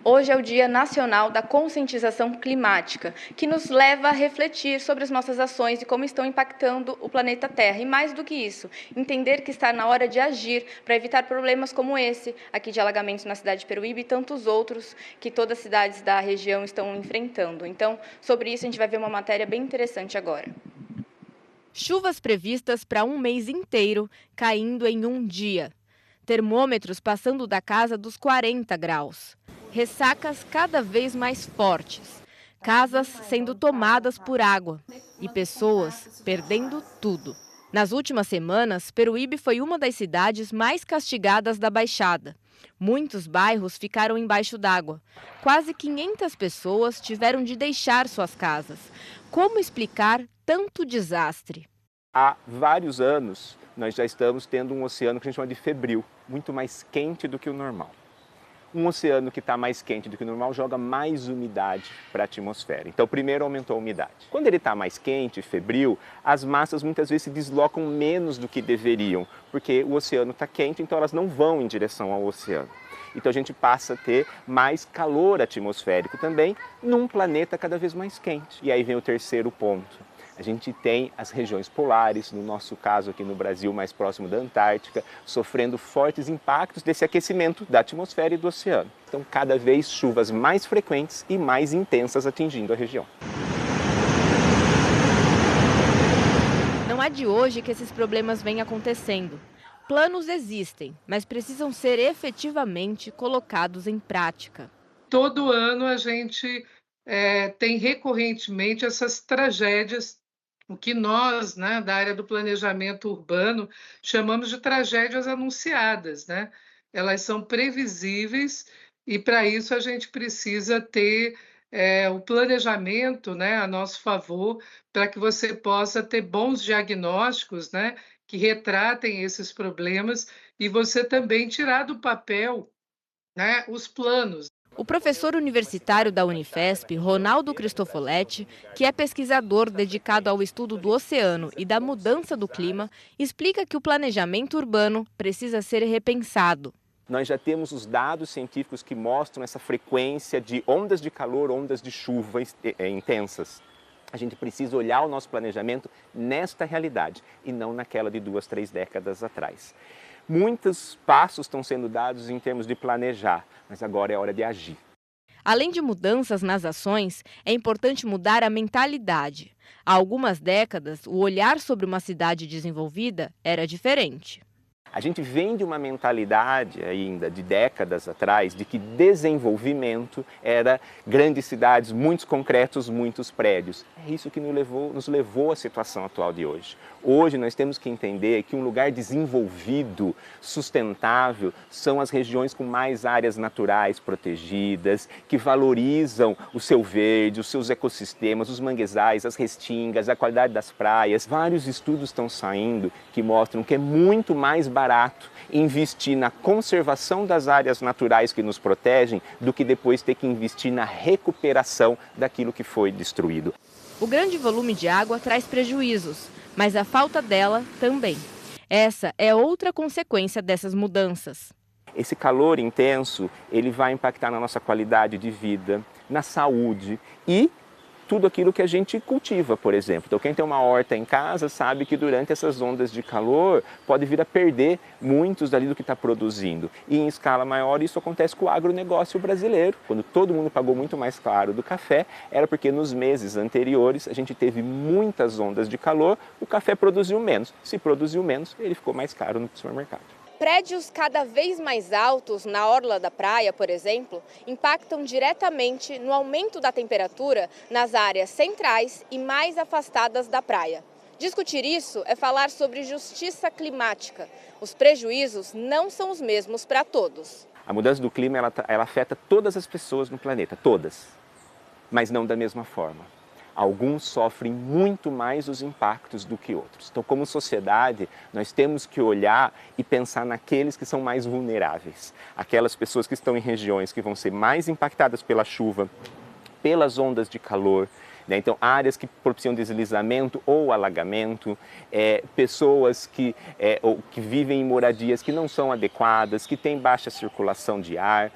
Hoje é o Dia Nacional da Conscientização Climática, que nos leva a refletir sobre as nossas ações e como estão impactando o planeta Terra. E mais do que isso, entender que está na hora de agir para evitar problemas como esse, aqui de alagamentos na cidade de Peruíbe e tantos outros que todas as cidades da região estão enfrentando. Então, sobre isso a gente vai ver uma matéria bem interessante agora. Chuvas previstas para um mês inteiro, caindo em um dia. Termômetros passando da casa dos 40 graus. Ressacas cada vez mais fortes. Casas sendo tomadas por água. E pessoas perdendo tudo. Nas últimas semanas, Peruíbe foi uma das cidades mais castigadas da Baixada. Muitos bairros ficaram embaixo d'água. Quase 500 pessoas tiveram de deixar suas casas. Como explicar tanto desastre? Há vários anos, nós já estamos tendo um oceano que a gente chama de febril, muito mais quente do que o normal. Um oceano que está mais quente do que o normal joga mais umidade para a atmosfera. Então, primeiro aumentou a umidade. Quando ele está mais quente, febril, as massas muitas vezes se deslocam menos do que deveriam, porque o oceano está quente, então elas não vão em direção ao oceano. Então a gente passa a ter mais calor atmosférico também num planeta cada vez mais quente. E aí vem o terceiro ponto. A gente tem as regiões polares, no nosso caso aqui no Brasil, mais próximo da Antártica, sofrendo fortes impactos desse aquecimento da atmosfera e do oceano. Então, cada vez chuvas mais frequentes e mais intensas atingindo a região. Não é de hoje que esses problemas vêm acontecendo. Planos existem, mas precisam ser efetivamente colocados em prática. Todo ano a gente tem recorrentemente essas tragédias, o que nós, né, da área do planejamento urbano, chamamos de tragédias anunciadas, né? Elas são previsíveis e, para isso, a gente precisa ter o planejamento, né, a nosso favor, para que você possa ter bons diagnósticos, né, que retratem esses problemas e você também tirar do papel, né, os planos. O professor universitário da Unifesp, Ronaldo Cristofoletti, que é pesquisador dedicado ao estudo do oceano e da mudança do clima, explica que o planejamento urbano precisa ser repensado. Nós já temos os dados científicos que mostram essa frequência de ondas de calor, ondas de chuva intensas. A gente precisa olhar o nosso planejamento nesta realidade e não naquela de 2, 3 décadas atrás. Muitos passos estão sendo dados em termos de planejar, mas agora é hora de agir. Além de mudanças nas ações, é importante mudar a mentalidade. Há algumas décadas, o olhar sobre uma cidade desenvolvida era diferente. A gente vem de uma mentalidade ainda de décadas atrás de que desenvolvimento era grandes cidades, muitos concretos, muitos prédios. É isso que nos levou à situação atual de hoje. Hoje nós temos que entender que um lugar desenvolvido, sustentável, são as regiões com mais áreas naturais protegidas, que valorizam o seu verde, os seus ecossistemas, os manguezais, as restingas, a qualidade das praias. Vários estudos estão saindo que mostram que é muito mais barato investir na conservação das áreas naturais que nos protegem do que depois ter que investir na recuperação daquilo que foi destruído. O grande volume de água traz prejuízos, mas a falta dela também. Essa é outra consequência dessas mudanças. Esse calor intenso, ele vai impactar na nossa qualidade de vida, na saúde e tudo aquilo que a gente cultiva, por exemplo. Então, quem tem uma horta em casa sabe que durante essas ondas de calor pode vir a perder muitos dali do que está produzindo. E em escala maior isso acontece com o agronegócio brasileiro. Quando todo mundo pagou muito mais caro do café, era porque nos meses anteriores a gente teve muitas ondas de calor, o café produziu menos. Se produziu menos, ele ficou mais caro no supermercado. Prédios cada vez mais altos na orla da praia, por exemplo, impactam diretamente no aumento da temperatura nas áreas centrais e mais afastadas da praia. Discutir isso é falar sobre justiça climática. Os prejuízos não são os mesmos para todos. A mudança do clima ela afeta todas as pessoas no planeta, todas, mas não da mesma forma. Alguns sofrem muito mais os impactos do que outros. Então, como sociedade, nós temos que olhar e pensar naqueles que são mais vulneráveis. Aquelas pessoas que estão em regiões que vão ser mais impactadas pela chuva, pelas ondas de calor, né? Então, áreas que propiciam deslizamento ou alagamento, pessoas que vivem em moradias que não são adequadas, que têm baixa circulação de ar,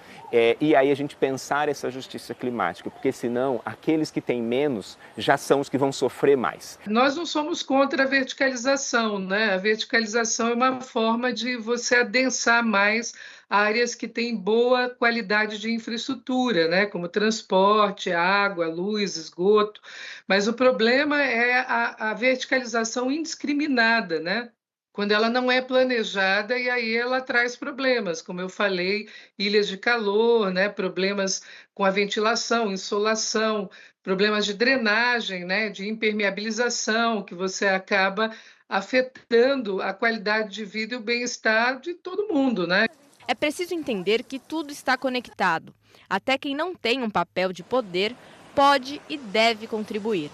e aí a gente pensar essa justiça climática, porque senão aqueles que têm menos já são os que vão sofrer mais. Nós não somos contra a verticalização, né? A verticalização é uma forma de você adensar mais áreas que têm boa qualidade de infraestrutura, né? Como transporte, água, luz, esgoto. Mas o problema é a verticalização indiscriminada, né? Quando ela não é planejada, e aí ela traz problemas, como eu falei, ilhas de calor, né? Problemas com a ventilação, insolação, problemas de drenagem, né? De impermeabilização, que você acaba afetando a qualidade de vida e o bem-estar de todo mundo, né? É preciso entender que tudo está conectado. Até quem não tem um papel de poder pode e deve contribuir.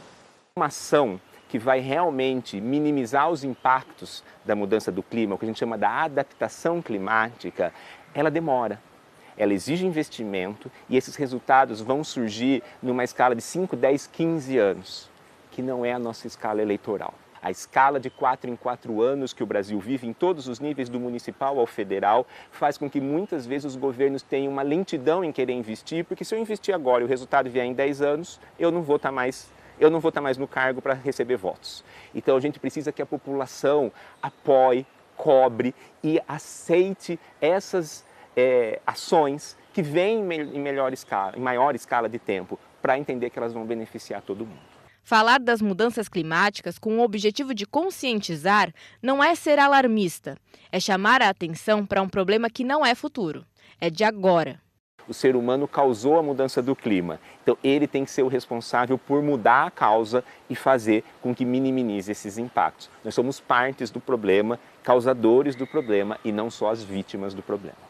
Uma ação que vai realmente minimizar os impactos da mudança do clima, o que a gente chama da adaptação climática, ela demora. Ela exige investimento e esses resultados vão surgir numa escala de 5, 10, 15 anos, que não é a nossa escala eleitoral. A escala de 4 em 4 anos que o Brasil vive em todos os níveis, do municipal ao federal, faz com que muitas vezes os governos tenham uma lentidão em querer investir, porque se eu investir agora e o resultado vier em 10 anos, eu não vou estar mais no cargo para receber votos. Então a gente precisa que a população apoie, cobre e aceite essas ações que vêm em maior escala de tempo, para entender que elas vão beneficiar todo mundo. Falar das mudanças climáticas com o objetivo de conscientizar não é ser alarmista, é chamar a atenção para um problema que não é futuro, é de agora. O ser humano causou a mudança do clima, então ele tem que ser o responsável por mudar a causa e fazer com que minimize esses impactos. Nós somos partes do problema, causadores do problema e não só as vítimas do problema.